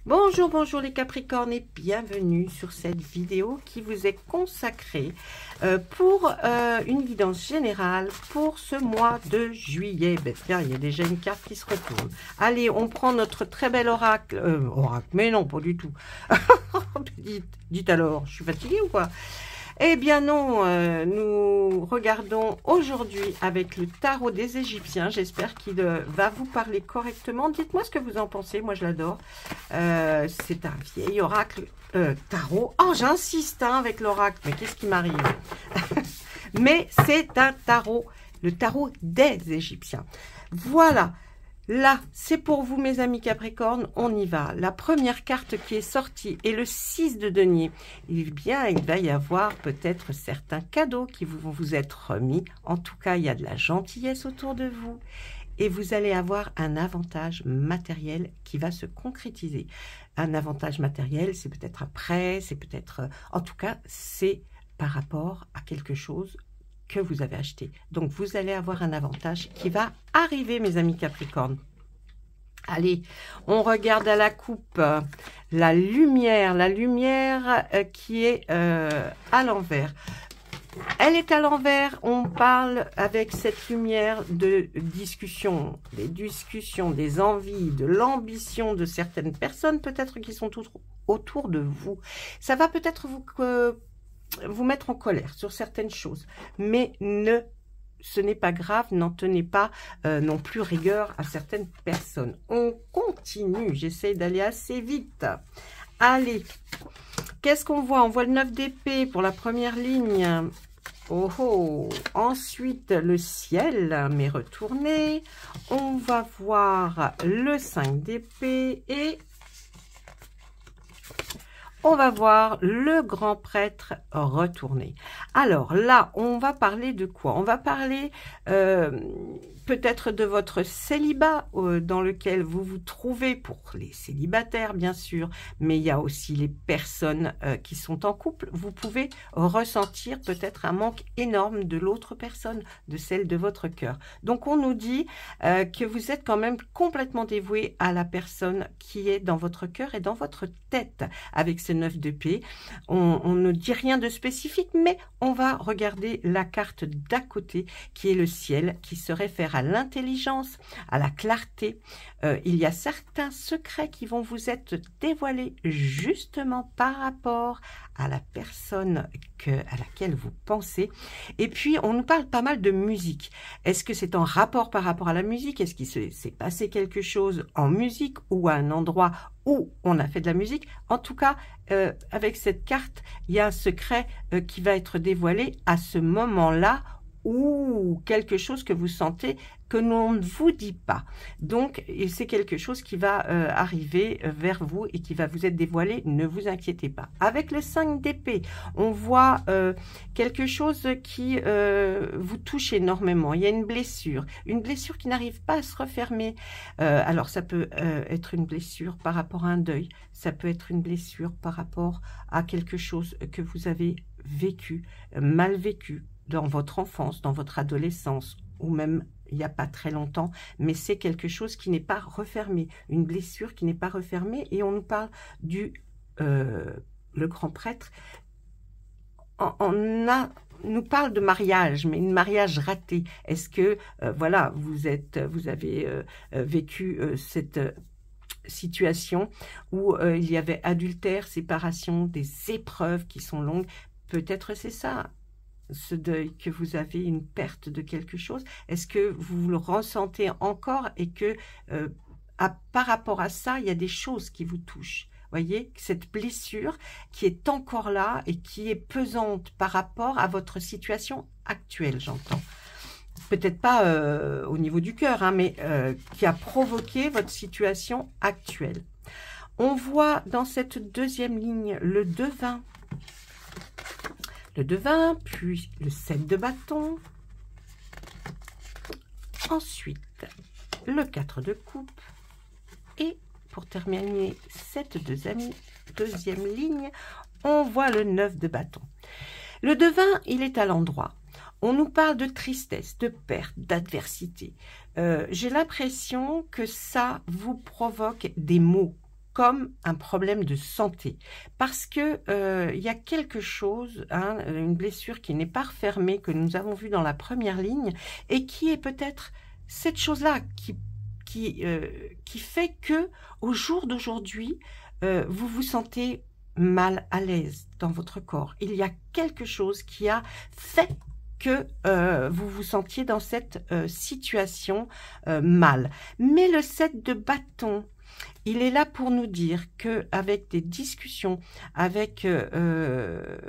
Bonjour, bonjour les Capricornes et bienvenue sur cette vidéo qui vous est consacrée pour une guidance générale pour ce mois de juillet. Ben, tiens, il y a déjà une carte qui se retourne. Allez, on prend notre très bel oracle. Oracle, mais non, pas du tout. dites alors, je suis fatiguée ou quoi? Eh bien non, nous regardons aujourd'hui avec le tarot des Égyptiens. J'espère qu'il va vous parler correctement. Dites-moi ce que vous en pensez, moi je l'adore. C'est un vieil oracle tarot. Oh, j'insiste hein, avec l'oracle, mais qu'est-ce qui m'arrive? Mais c'est un tarot, le tarot des Égyptiens. Voilà. Là, c'est pour vous, mes amis Capricornes, on y va. La première carte qui est sortie est le 6 de denier. Eh bien, il va y avoir peut-être certains cadeaux qui vont vous être remis. En tout cas, il y a de la gentillesse autour de vous. Et vous allez avoir un avantage matériel qui va se concrétiser. Un avantage matériel, c'est peut-être un prêt, c'est peut-être... En tout cas, c'est par rapport à quelque chose que vous avez acheté. Donc, vous allez avoir un avantage qui va arriver, mes amis Capricornes. Allez, on regarde à la coupe la lumière qui est à l'envers. Elle est à l'envers, on parle avec cette lumière de discussion, des discussions, des envies, de l'ambition de certaines personnes peut-être qui sont autour de vous. Ça va peut-être vous mettre en colère sur certaines choses, mais ce n'est pas grave, n'en tenez pas non plus rigueur à certaines personnes. On continue, j'essaie d'aller assez vite. Allez, qu'est-ce qu'on voit? On voit le 9 d'épée pour la première ligne. Oh oh. Ensuite, le ciel, mais retourné. On va voir le 5 d'épée et... on va voir le grand prêtre retourné. Alors là, on va parler de quoi? On va parler peut-être de votre célibat dans lequel vous vous trouvez, pour les célibataires bien sûr, mais il y a aussi les personnes qui sont en couple. Vous pouvez ressentir peut-être un manque énorme de l'autre personne, de celle de votre cœur. Donc on nous dit que vous êtes quand même complètement dévoué à la personne qui est dans votre cœur et dans votre tête. Avec ce 9 d'épée, on ne dit rien de spécifique, mais on va regarder la carte d'à côté qui est le ciel, qui se réfère à l'intelligence, à la clarté. Il y a certains secrets qui vont vous être dévoilés justement par rapport à la personne à laquelle vous pensez. Et puis, on nous parle pas mal de musique. Est-ce que c'est en rapport par rapport à la musique? Est-ce qu'il s'est passé quelque chose en musique ou à un endroit où on a fait de la musique? En tout cas, avec cette carte, il y a un secret qui va être dévoilé à ce moment-là, ou quelque chose que vous sentez que l'on ne vous dit pas. Donc, c'est quelque chose qui va arriver vers vous et qui va vous être dévoilé, ne vous inquiétez pas. Avec le 5 d'épée, on voit quelque chose qui vous touche énormément. Il y a une blessure qui n'arrive pas à se refermer. Alors, ça peut être une blessure par rapport à un deuil, ça peut être une blessure par rapport à quelque chose que vous avez vécu, mal vécu, dans votre enfance, dans votre adolescence, ou même il n'y a pas très longtemps, mais c'est quelque chose qui n'est pas refermé, une blessure qui n'est pas refermée, et on nous parle du le grand prêtre. Nous parle de mariage, mais un mariage raté. Est-ce que voilà, vous avez vécu cette situation où il y avait adultère, séparation, des épreuves qui sont longues? Peut-être c'est ça, ce deuil, que vous avez une perte de quelque chose. Est-ce que vous le ressentez encore et que par rapport à ça, il y a des choses qui vous touchent? Voyez, cette blessure qui est encore là et qui est pesante par rapport à votre situation actuelle, j'entends. Peut-être pas au niveau du cœur, hein, mais qui a provoqué votre situation actuelle. On voit dans cette deuxième ligne le devin. Le devin, puis le 7 de bâton. Ensuite, le 4 de coupe. Et pour terminer cette deuxième ligne, on voit le 9 de bâton. Le devin, il est à l'endroit. On nous parle de tristesse, de perte, d'adversité. J'ai l'impression que ça vous provoque des maux. comme un problème de santé. Parce que il y a quelque chose, hein, une blessure qui n'est pas refermée, que nous avons vu dans la première ligne, et qui est peut-être cette chose-là qui fait que au jour d'aujourd'hui, vous vous sentez mal à l'aise dans votre corps. Il y a quelque chose qui a fait que vous vous sentiez dans cette situation mal. Mais le 7 de bâton, il est là pour nous dire que avec des discussions, avec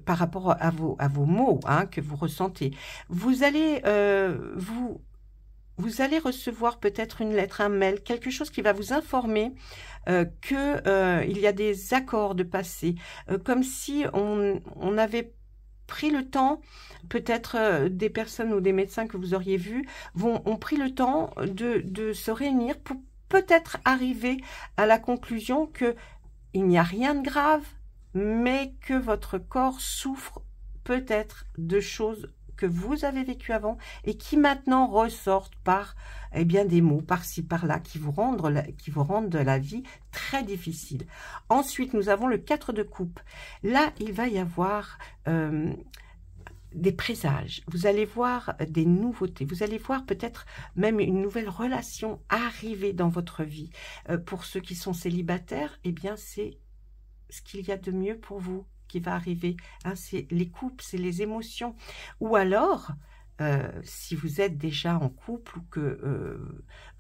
par rapport à vos mots, hein, que vous ressentez, vous allez vous allez recevoir peut-être une lettre, un mail, quelque chose qui va vous informer qu'il y a des accords de passé, comme si on avait pris le temps, peut-être des personnes ou des médecins que vous auriez vus ont pris le temps de se réunir pour peut-être arriver à la conclusion que il n'y a rien de grave, mais que votre corps souffre peut-être de choses que vous avez vécues avant et qui maintenant ressortent par bien des mots par-ci par-là qui vous rendent la vie très difficile. Ensuite, nous avons le 4 de coupe. Là, il va y avoir des présages, vous allez voir des nouveautés, vous allez voir peut-être même une nouvelle relation arriver dans votre vie. Pour ceux qui sont célibataires, eh bien c'est ce qu'il y a de mieux pour vous qui va arriver. Hein, c'est les couples, c'est les émotions. Ou alors, si vous êtes déjà en couple ou que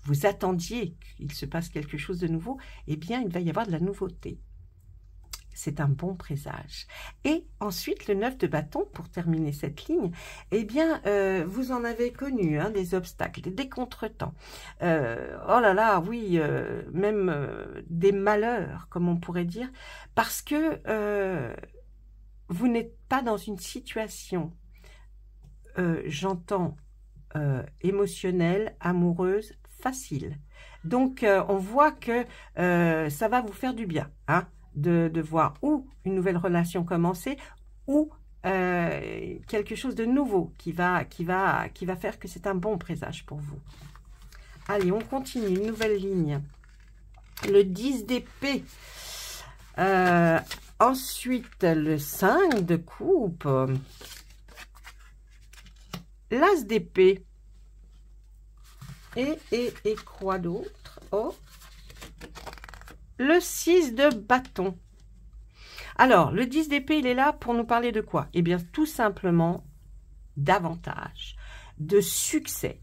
vous attendiez qu'il se passe quelque chose de nouveau, eh bien il va y avoir de la nouveauté. C'est un bon présage. Et ensuite, le 9 de bâton, pour terminer cette ligne, eh bien, vous en avez connu hein, des obstacles, des contretemps. Oh là là, oui, même des malheurs, comme on pourrait dire, parce que vous n'êtes pas dans une situation, j'entends, émotionnelle, amoureuse, facile. Donc, on voit que ça va vous faire du bien, hein, de voir ou une nouvelle relation commencer ou quelque chose de nouveau qui va faire que c'est un bon présage pour vous. Allez, on continue, une nouvelle ligne. Le 10 d'épée. Ensuite, le 5 de coupe. L'as d'épée. Et quoi d'autre? Oh, le 6 de bâton. Alors, le 10 d'épée, il est là pour nous parler de quoi? Eh bien, tout simplement d'avantages, de succès,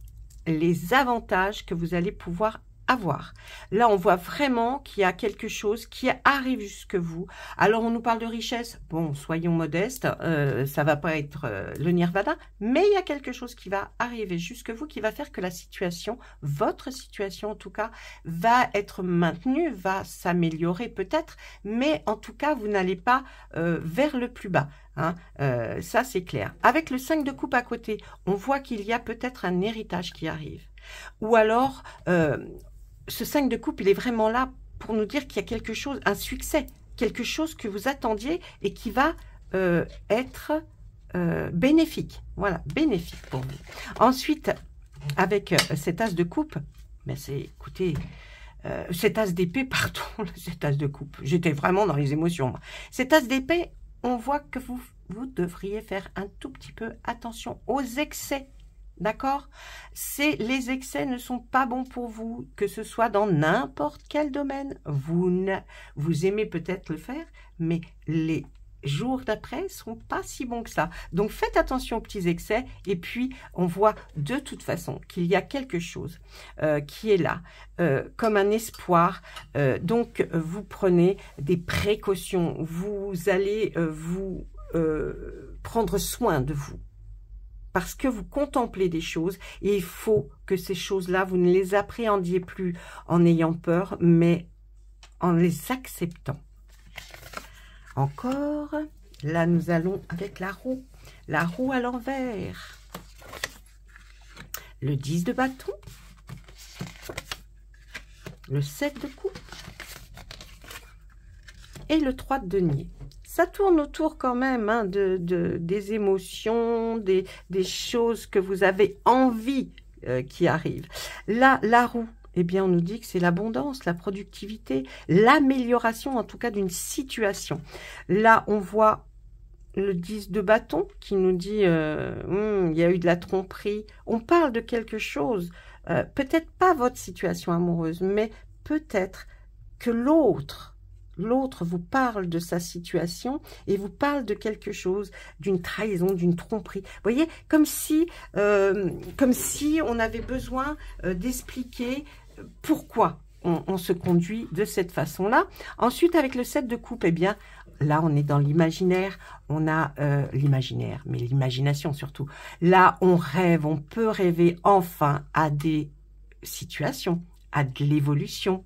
les avantages que vous allez pouvoir avoir. Là, on voit vraiment qu'il y a quelque chose qui arrive jusque vous. Alors, on nous parle de richesse. Bon, soyons modestes, ça va pas être le nirvana, mais il y a quelque chose qui va arriver jusque vous, qui va faire que la situation, votre situation en tout cas, va être maintenue, va s'améliorer peut-être, mais en tout cas, vous n'allez pas vers le plus bas. Hein, ça, c'est clair. Avec le 5 de coupe à côté, on voit qu'il y a peut-être un héritage qui arrive. Ou alors, ce 5 de coupe, il est vraiment là pour nous dire qu'il y a quelque chose, un succès, quelque chose que vous attendiez et qui va être bénéfique. Voilà, bénéfique pour vous. Ensuite, avec cet as de coupe, ben c'est, écoutez, cet as d'épée, pardon, cet as de coupe, j'étais vraiment dans les émotions. Moi. Cet as d'épée, on voit que vous devriez faire un tout petit peu attention aux excès. D'accord? Les excès ne sont pas bons pour vous, que ce soit dans n'importe quel domaine. Vous aimez peut-être le faire, mais les jours d'après ne sont pas si bons que ça. Donc, faites attention aux petits excès. Et puis, on voit de toute façon qu'il y a quelque chose qui est là, comme un espoir. Donc, vous prenez des précautions. Vous allez prendre soin de vous. Parce que vous contemplez des choses et il faut que ces choses-là, vous ne les appréhendiez plus en ayant peur, mais en les acceptant. Encore, là nous allons avec la roue à l'envers. Le 10 de bâton, le 7 de coupe et le 3 de denier. Ça tourne autour quand même hein, des émotions, des choses que vous avez envie qui arrivent. Là, la roue, eh bien, on nous dit que c'est l'abondance, la productivité, l'amélioration, en tout cas, d'une situation. Là, on voit le 10 de bâton qui nous dit il y a eu de la tromperie. On parle de quelque chose, peut-être pas votre situation amoureuse, mais peut-être que l'autre vous parle de sa situation et vous parle de quelque chose, d'une trahison, d'une tromperie. Vous voyez, comme si on avait besoin d'expliquer pourquoi on se conduit de cette façon-là. Ensuite, avec le 7 de coupe, eh bien, là, on est dans l'imaginaire. On a l'imaginaire, mais l'imagination surtout. Là, on rêve, on peut rêver enfin à des situations, à de l'évolution.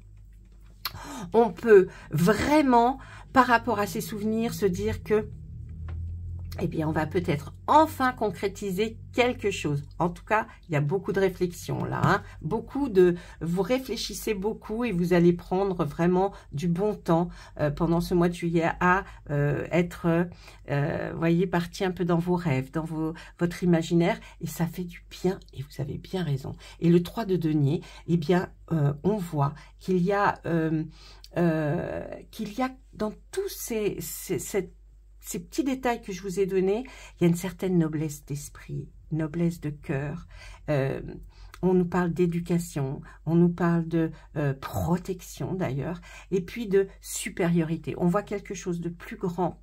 On peut vraiment, par rapport à ces souvenirs, se dire que, eh bien, on va peut-être enfin concrétiser quelque chose. En tout cas, il y a beaucoup de réflexion là. Hein, vous réfléchissez beaucoup et vous allez prendre vraiment du bon temps pendant ce mois de juillet à être, voyez, parti un peu dans vos rêves, dans votre imaginaire. Et ça fait du bien et vous avez bien raison. Et le 3 de denier, eh bien, on voit qu'il y a dans tous ces petits détails que je vous ai donnés, il y a une certaine noblesse d'esprit, noblesse de cœur. On nous parle d'éducation, on nous parle de protection d'ailleurs, et puis de supériorité. On voit quelque chose de plus grand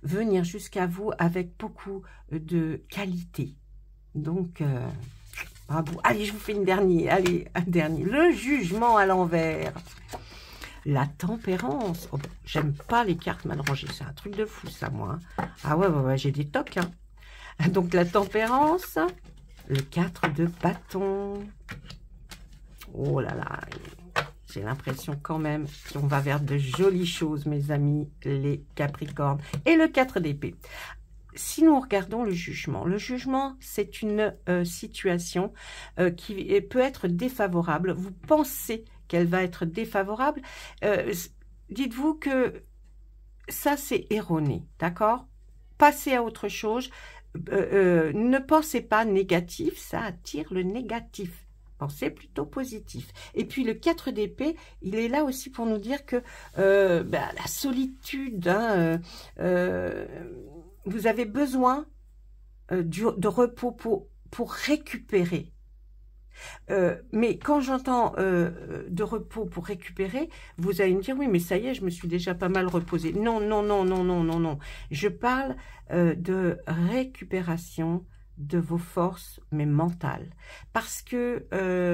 venir jusqu'à vous avec beaucoup de qualité. Donc, bravo. Allez, je vous fais une dernière. Allez, un dernier. Le jugement à l'envers. La tempérance. Oh, j'aime pas les cartes mal rangées. C'est un truc de fou, ça, moi. Ah ouais, j'ai des tocs. Hein. Donc, la tempérance. Le 4 de bâton. Oh là là. J'ai l'impression quand même qu'on va vers de jolies choses, mes amis, les Capricornes. Et le 4 d'épée. Si nous regardons le jugement, c'est une situation qui peut être défavorable. Vous pensez qu'elle va être défavorable, dites-vous que ça, c'est erroné, d'accord? Passez à autre chose. Ne pensez pas négatif, ça attire le négatif. Pensez plutôt positif. Et puis le 4 d'épée, il est là aussi pour nous dire que la solitude, vous avez besoin de repos pour récupérer. Mais quand j'entends de repos pour récupérer, vous allez me dire, oui, mais ça y est, je me suis déjà pas mal reposée. Non, non, non, non, non, non, non. Je parle de récupération de vos forces, mais mentales. Parce que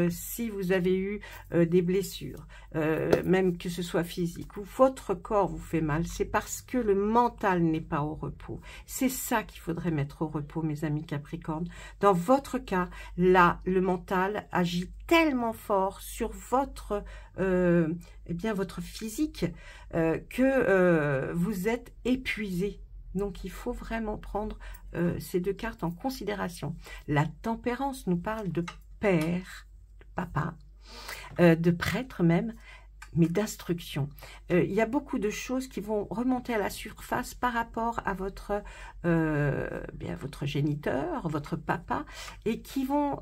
si vous avez eu des blessures, même que ce soit physique, ou votre corps vous fait mal, c'est parce que le mental n'est pas au repos. C'est ça qu'il faudrait mettre au repos, mes amis Capricornes. Dans votre cas, là, le mental agit tellement fort sur votre, votre physique que vous êtes épuisé. Donc, il faut vraiment prendre ces deux cartes en considération. La tempérance nous parle de père, de papa, de prêtre même, mais d'instruction. Il y a beaucoup de choses qui vont remonter à la surface par rapport à votre géniteur, votre papa, et qui vont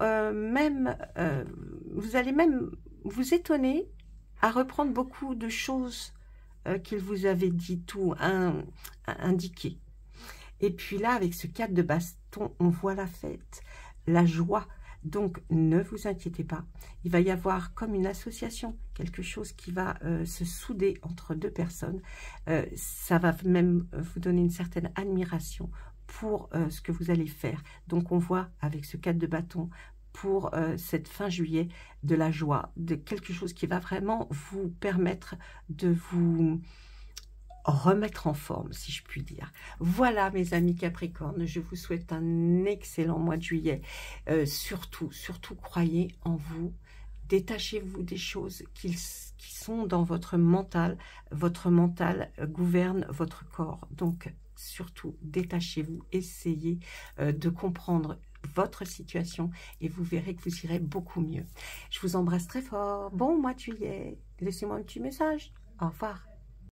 vous allez même vous étonner à reprendre beaucoup de choses qu'il vous avait dit ou indiqué. Et puis là, avec ce 4 de baston, on voit la fête, la joie. Donc, ne vous inquiétez pas. Il va y avoir comme une association, quelque chose qui va se souder entre deux personnes. Ça va même vous donner une certaine admiration pour ce que vous allez faire. Donc, on voit avec ce 4 de bâton, pour cette fin juillet, de la joie, de quelque chose qui va vraiment vous permettre de vous remettre en forme, si je puis dire. Voilà, mes amis Capricornes, je vous souhaite un excellent mois de juillet. Surtout, croyez en vous. Détachez-vous des choses qui sont dans votre mental. Votre mental gouverne votre corps. Donc, surtout, détachez-vous. Essayez de comprendre votre situation et vous verrez que vous irez beaucoup mieux. Je vous embrasse très fort. Bon mois de juillet. Laissez-moi un petit message. Au revoir.